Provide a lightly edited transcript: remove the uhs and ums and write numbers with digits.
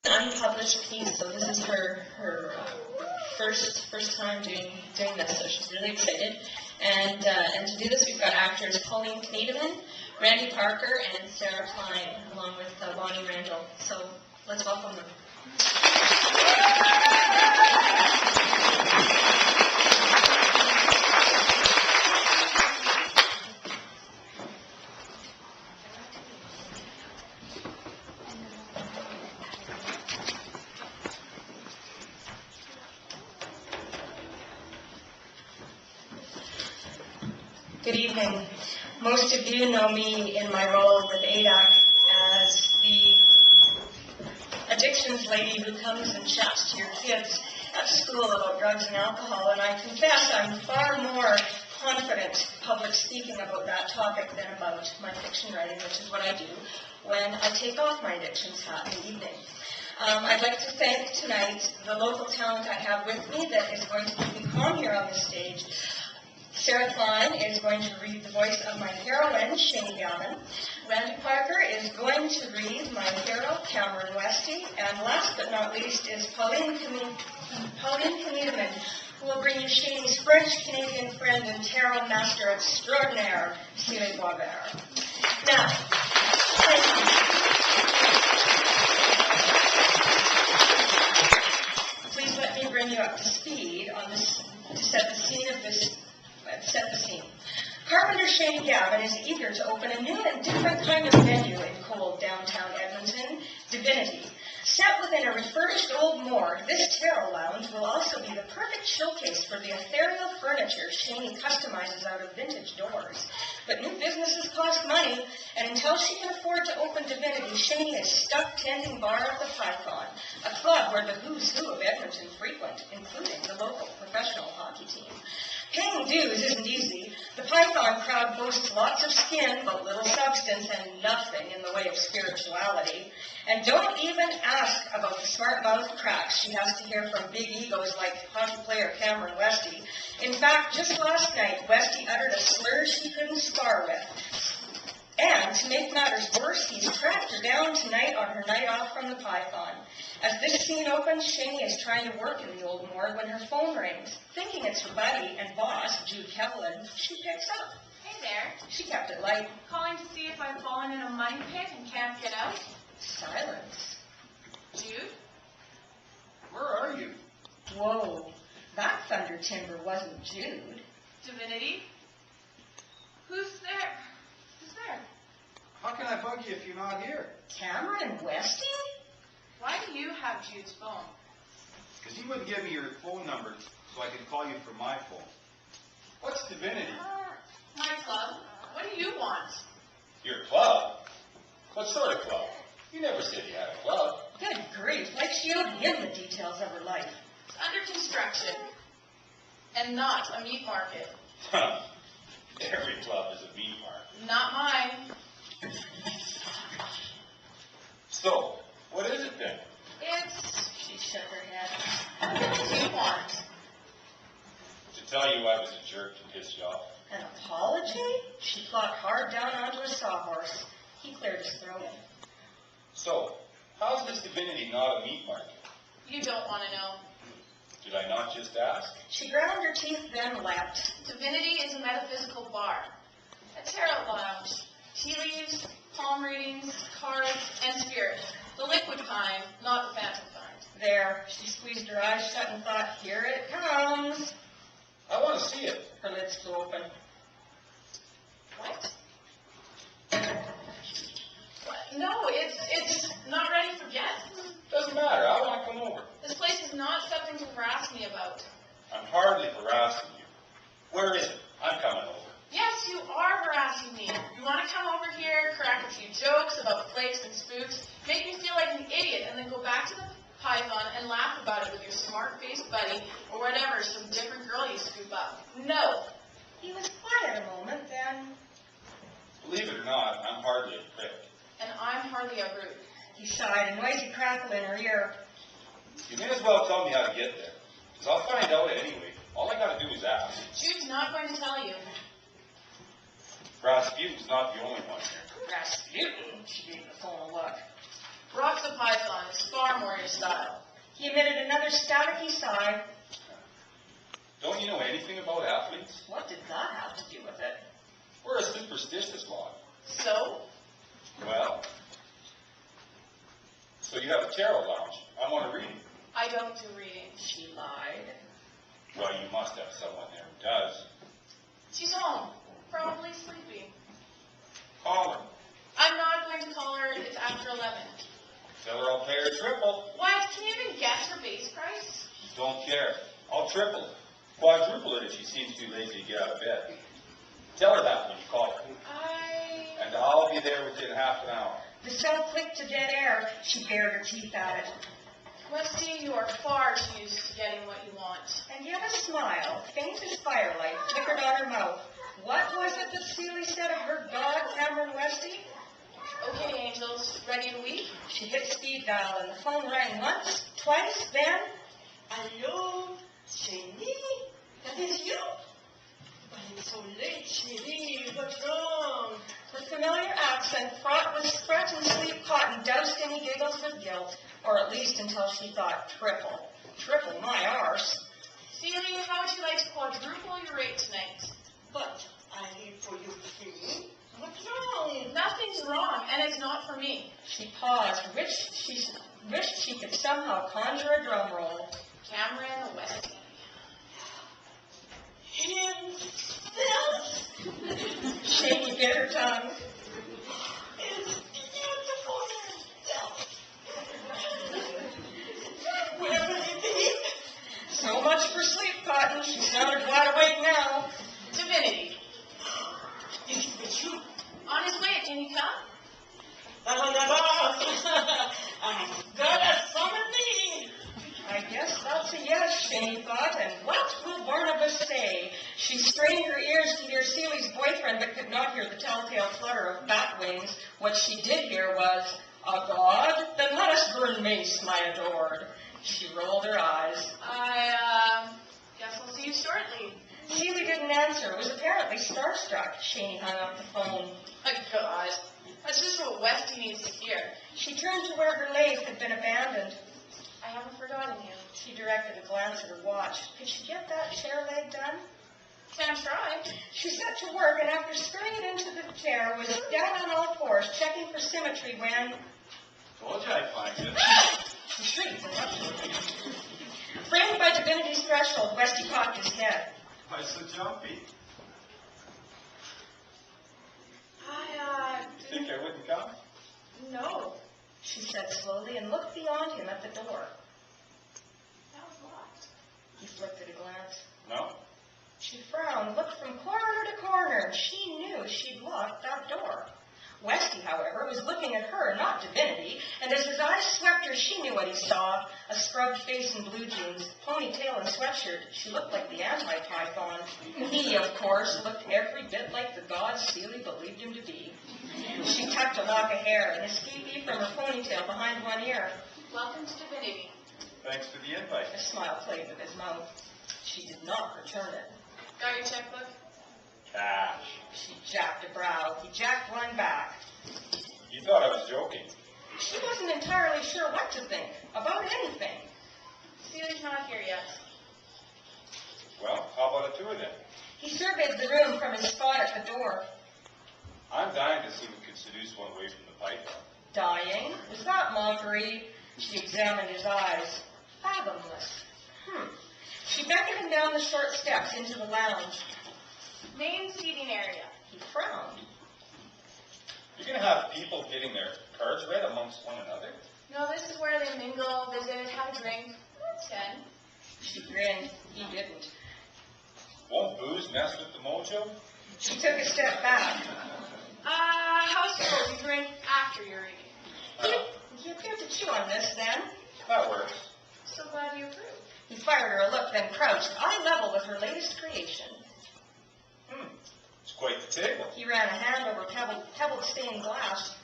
Unpublished piece, so this is her first time doing this, so she's really excited. And to do this, we've got actors Pauline Kniedemann, Randy Parker, and Sarah Klein, along with Lonnie Randall. So let's welcome them. Good evening. Most of you know me in my role with ADAC as the addictions lady who comes and chats to your kids at school about drugs and alcohol, and I confess I'm far more confident public speaking about that topic than about my fiction writing, which is what I do when I take off my addictions hat in the evening. I'd like to thank tonight the local talent I have with me that is going to keep me calm here on the stage. Sarah Klein is going to read the voice of my heroine, Shane Gavin. Randy Parker is going to read my hero, Cameron Westy. And last but not least is Pauline Kniedemann, who will bring you Shane's French-Canadian friend and tarot master extraordinaire, Cyril Boisvert. Now, thank you. Please let me bring you up to speed on this, to set the scene of this. Set the scene. Carpenter Shane Gavin is eager to open a new and different kind of venue in cold downtown Edmonton, Divinity. Set within a refurbished old morgue, this tarot lounge will also be the perfect showcase for the ethereal furniture Shane customizes out of vintage doors. But new businesses cost money, and until she can afford to open Divinity, Shane is stuck tending bar at the Python, a club where the who's who of Edmonton frequent, including the local professional hockey team. Paying dues isn't easy. The Python crowd boasts lots of skin, but little substance, and nothing in the way of spirituality. And don't even ask about the smart mouth cracks she has to hear from big egos like hockey player Cameron Westy. In fact, just last night, Westy uttered a slur she couldn't spar with. And to make matters worse, he's tracked her down tonight on her night off from the Python. As this scene opens, Shani is trying to work in the old morgue when her phone rings. Thinking it's her buddy and boss, Jude Kevlin, she picks up. Hey there. She kept it light. Calling to see if I've fallen in a money pit and can't get out? Silence. Jude? Where are you? Whoa, that thunder timber wasn't Jude. Divinity? Who's there? Who's there? How can I bug you if you're not here? Cameron Westy? Why do you have Jude's phone? Because you wouldn't give me your phone number so I could call you from my phone. What's Divinity? My club. What do you want? Your club? What sort of club? You never said you had a club. Good grief, like she owed him the details of her life. It's under construction. And not a meat market. Every club is a meat market. Not mine. So, what is it then? She shook her head. What do you want? To tell you I was a jerk to piss you off. An apology? She plopped hard down onto a sawhorse. He cleared his throat. So, how's this Divinity not a meat market? You don't want to know. Did I not just ask? She ground her teeth, then laughed. Divinity is a metaphysical bar. A tarot lounge. Tea leaves, palm readings, cards, and spirits. The liquid kind, not the phantom kind. There, she squeezed her eyes shut and thought, here it comes. I want to see it. Her lids flew open. What? No, it's not ready for guests. Doesn't matter. I want to come over. This place is not something to harass me about. I'm hardly harassing you. Where is it? I'm coming over. Yes, you are harassing me. You want to come over here, crack a few jokes about flakes and spooks, make me feel like an idiot, and then go back to the Python and laugh about it with your smart-faced buddy or whatever, some different girl you scoop up. No. He was quiet a moment, then... Believe it or not, I'm hardly a prick. And I'm hardly a brute. He sighed, a noisy crackle in her ear. You may as well tell me how to get there, because I'll find out anyway. All I got to do is ask. Jude's not going to tell you. Rasputin's not the only one here. Rasputin? She gave the phone a look. Rock the Python is far more your style. He emitted another staticky sigh. Don't you know anything about athletes? What did that have to do with it? We're a superstitious lot. So, Well, so you have a tarot lounge. I want to read. I don't do reading. She lied. Well, you must have someone there who does. She's home, probably sleeping. Call her. I'm not going to call her. It's after 11. Tell her I'll pay her triple. What? Can you even guess her base price? Don't care. I'll triple it. Quadruple it if she seems too lazy to get out of bed. Tell her that when you call her. And I'll be there within half an hour. The cell clicked to dead air. She bared her teeth at it. Westy, you are far too used to getting what you want. And yet a smile, faint as firelight, flickered on her mouth. What was it that Seeley said of her god, Cameron Westy? Okay, angels, ready to weep? She hit speed dial and the phone rang once, twice, then... Allô, Chérie, that is you? But it's so late, Chérie, what's wrong? Her familiar accent, fraught with spread and sleep cotton, doused any giggles with guilt, or at least until she thought triple. Triple my arse. Celia, how would you like to quadruple your rate tonight? But I need for you free. What's wrong? Nothing's wrong, and it's not for me. She paused, wished she could somehow conjure a drum roll. Cameron Westy. Himself Shaky bit her tongue. is beautiful himself. Where will he be? So much for sleep cotton. She sounded wide awake now. Divinity. Is he with you? On his way, can you come? I'm gonna summon thee. I guess that's a yes, Shane thought, and what will Barnabas say? She strained her ears to hear Seeley's boyfriend, but could not hear the telltale flutter of bat wings. What she did hear was, "A god? Then let us burn mace, my adored." She rolled her eyes. Guess I'll see you shortly. Seeley didn't answer, was apparently starstruck. Shane hung up the phone. My God. That's just what Westy needs to hear. She turned to where her lathe had been abandoned. I haven't forgotten you. She directed a glance at her watch. Could she get that chair leg done? Can try. She set to work, and after screwing it into the chair, was down on all fours, checking for symmetry when... Told you I'd find it. She shrieked and rushed. Framed by Divinity's threshold, Westy cocked his head. Why so jumpy? You think I wouldn't come? No, she said slowly, and looked beyond him at the door. That was locked. He flicked at a glance. No? She frowned, looked from corner to corner. She knew she'd locked that door. Westy, however, was looking at her, not Divinity, and as his eyes swept her, she knew what he saw. A scrubbed face in blue jeans, ponytail and sweatshirt. She looked like the anti-python. He, of course, looked every bit like the god Seeley believed him to be. She tucked a lock of hair, an escapee from her ponytail behind one ear. Welcome to Divinity. Thanks for the invite. A smile played with his mouth. She did not return it. Got your checkbook? Cash. She jacked a brow. He jacked one back. You thought I was joking. She wasn't entirely sure what to think about anything. Seely's not here yet. Well, how about a tour then? He surveyed the room from his spot at the door. I'm dying to see if we could seduce one away from the python. Dying? Was that mockery? She examined his eyes. Fathomless. She beckoned him down the short steps into the lounge. Main seating area. He frowned. You're going to have people getting their cards read amongst one another? No, this is where they mingle, visit, have a drink. 10. She grinned. He didn't. Won't booze mess with the mojo? She took a step back. House rules, you drink after you're eating. You appeared to chew on this, then. That works. So glad you approve. He fired her a look, then crouched, eye level with her latest creation. It's quite the table. He ran a hand over pebble-stained glass.